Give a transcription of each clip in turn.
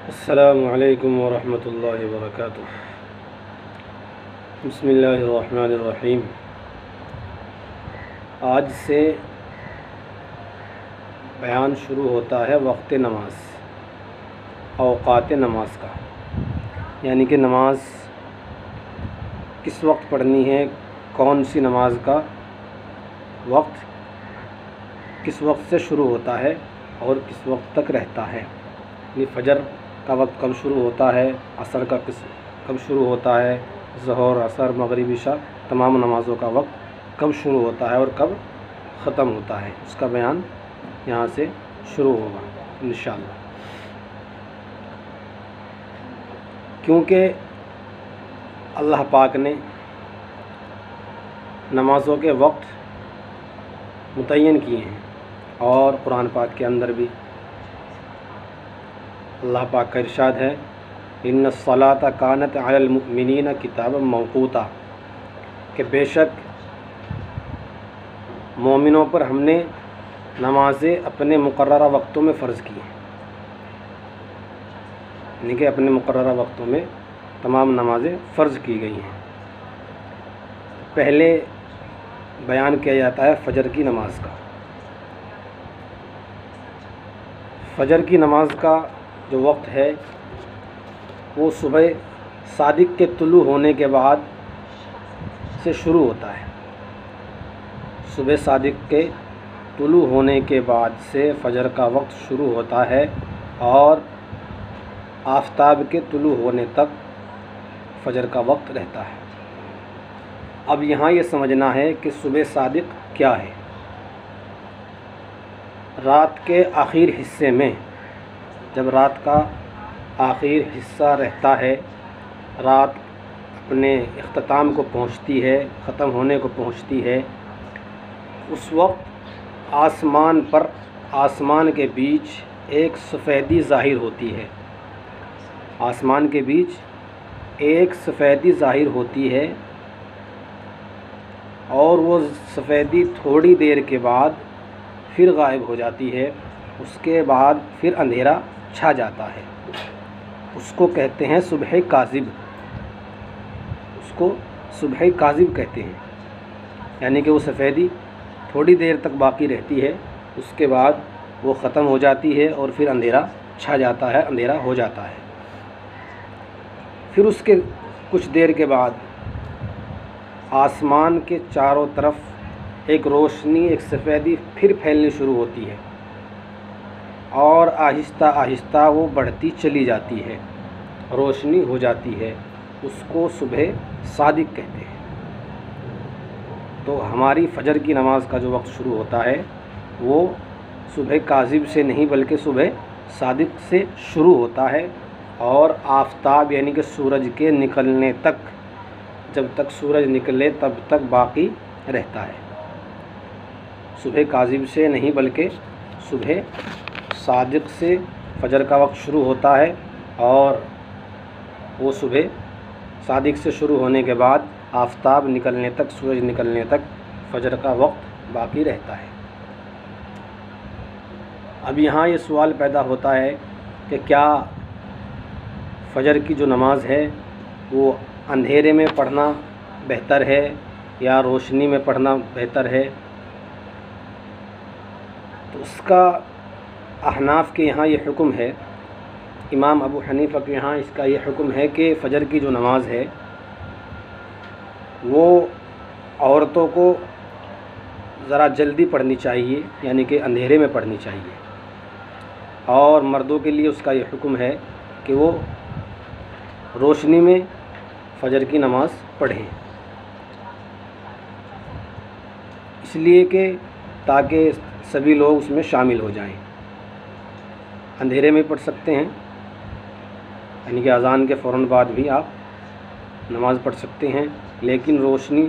السلام علیکم ورحمۃ اللہ وبرکاتہ۔ بسم اللہ الرحمن الرحیم۔ آج سے بیان شروع ہوتا ہے وقت نماز، اوقات نماز کا، یعنی کہ نماز کس وقت پڑھنی ہے، کون سی نماز کا وقت کس وقت سے شروع ہوتا ہے اور کس وقت تک رہتا ہے، یعنی فجر کا وقت کب شروع ہوتا ہے، عصر کا کب شروع ہوتا ہے، ظہر، عصر، مغرب، عشاء تمام نمازوں کا وقت کب شروع ہوتا ہے اور کب ختم ہوتا ہے، اس کا بیان یہاں سے شروع ہوگا انشاءاللہ۔ کیونکہ اللہ پاک نے نمازوں کے وقت متعین کیے ہیں، اور قرآن پاک کے اندر بھی اللہ پاک کا ارشاد ہے، ان الصلاۃ کانت علی المؤمنین کتابا موقوتا، کہ بے شک مومنوں پر ہم نے نمازیں اپنے مقررہ وقتوں میں فرض کی ہیں، یعنی کہ اپنے مقررہ وقتوں میں تمام نمازیں فرض کی گئی ہیں۔ پہلے بیان کیا جاتا ہے فجر کی نماز کا۔ فجر کی نماز کا جو وقت ہے وہ صبح صادق کے طلوع ہونے کے بعد سے شروع ہوتا ہے۔ صبح صادق کے طلوع ہونے کے بعد سے فجر کا وقت شروع ہوتا ہے اور آفتاب کے طلوع ہونے تک فجر کا وقت رہتا ہے۔ اب یہاں یہ سمجھنا ہے کہ صبح صادق کیا ہے۔ رات کے آخر حصے میں، جب رات کا آخر حصہ رہتا ہے، رات اپنے اختتام کو پہنچتی ہے، ختم ہونے کو پہنچتی ہے، اس وقت آسمان پر، آسمان کے بیچ ایک سفیدی ظاہر ہوتی ہے۔ آسمان کے بیچ ایک سفیدی ظاہر ہوتی ہے، اور وہ سفیدی تھوڑی دیر کے بعد پھر غائب ہو جاتی ہے، اس کے بعد پھر اندھیرا چھا جاتا ہے۔ اس کو کہتے ہیں صبح کاذب، اس کو صبح کاذب کہتے ہیں، یعنی کہ وہ سفیدی تھوڑی دیر تک باقی رہتی ہے، اس کے بعد وہ ختم ہو جاتی ہے اور پھر اندھیرا چھا جاتا ہے، اندھیرا ہو جاتا ہے۔ پھر اس کے کچھ دیر کے بعد آسمان کے چاروں طرف ایک روشنی، ایک سفیدی پھر پھیلنی شروع ہوتی ہے، اور آہستہ آہستہ وہ بڑھتی چلی جاتی ہے، روشنی ہو جاتی ہے، اس کو صبح صادق کہتے ہیں۔ تو ہماری فجر کی نماز کا جو وقت شروع ہوتا ہے وہ صبح کاذب سے نہیں بلکہ صبح صادق سے شروع ہوتا ہے، اور آفتاب یعنی کہ سورج کے نکلنے تک، جب تک سورج نکلے تب تک باقی رہتا ہے۔ صبح کاذب سے نہیں بلکہ صبح صادق سے فجر کا وقت شروع ہوتا ہے، اور وہ صبح صادق سے شروع ہونے کے بعد آفتاب نکلنے تک، سورج نکلنے تک فجر کا وقت باقی رہتا ہے۔ اب یہاں یہ سوال پیدا ہوتا ہے کہ کیا فجر کی جو نماز ہے وہ اندھیرے میں پڑھنا بہتر ہے یا روشنی میں پڑھنا بہتر ہے؟ تو اس کا احناف کے یہاں یہ حکم ہے، امام ابو حنیفہ کے یہاں اس کا یہ حکم ہے کہ فجر کی جو نماز ہے وہ عورتوں کو ذرا جلدی پڑھنی چاہیے، یعنی کہ اندھیرے میں پڑھنی چاہیے، اور مردوں کے لیے اس کا یہ حکم ہے کہ وہ روشنی میں فجر کی نماز پڑھیں، اس لیے کہ تاکہ سبھی لوگ اس میں شامل ہو جائیں۔ اندھیرے میں پڑھ سکتے ہیں، یعنی کہ اذان کے فوراً بعد بھی آپ نماز پڑھ سکتے ہیں، لیکن روشنی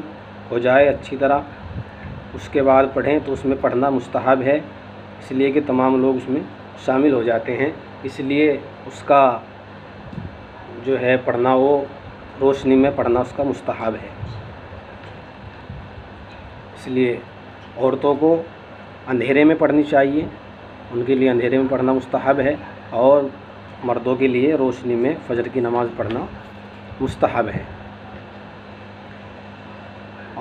ہو جائے اچھی طرح، اس کے بعد پڑھیں تو اس میں پڑھنا مستحب ہے، اس لیے کہ تمام لوگ اس میں شامل ہو جاتے ہیں، اس لیے اس کا جو ہے پڑھنا، وہ روشنی میں پڑھنا اس کا مستحب ہے۔ اس لیے عورتوں کو اندھیرے میں پڑھنی چاہیے، ان کے لیے اندھیرے میں پڑھنا مستحب ہے، اور مردوں کے لیے روشنی میں فجر کی نماز پڑھنا مستحب ہے۔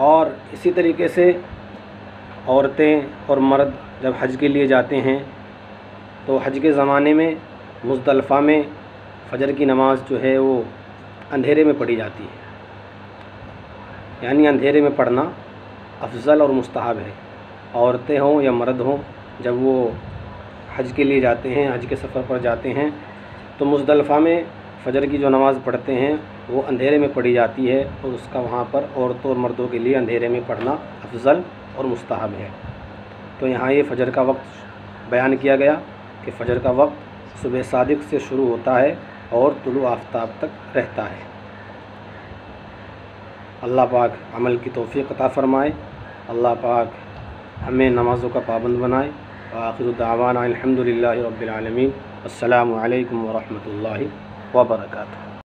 اور اسی طریقے سے عورتیں اور مرد جب حج کے لیے جاتے ہیں تو حج کے زمانے میں مزدلفہ میں فجر کی نماز جو ہے وہ اندھیرے میں پڑھی جاتی ہے، یعنی اندھیرے میں پڑھنا افضل اور مستحب ہے۔ عورتیں ہوں یا مرد ہوں، جب وہ حج کے لیے جاتے ہیں، حج کے سفر پر جاتے ہیں تو مزدلفہ میں فجر کی جو نماز پڑھتے ہیں وہ اندھیرے میں پڑھی جاتی ہے، اور اس کا وہاں پر عورتوں اور مردوں کے لیے اندھیرے میں پڑھنا افضل اور مستحب ہے۔ تو یہاں یہ فجر کا وقت بیان کیا گیا کہ فجر کا وقت صبح صادق سے شروع ہوتا ہے اور طلوع آفتاب تک رہتا ہے۔ اللہ پاک عمل کی توفیق عطا فرمائے، اللہ پاک ہمیں نمازوں کا پابند بنائے۔ وآخر دعوانا الحمد للہ رب العالمین۔ السلام علیکم ورحمۃ اللہ وبرکاتہ۔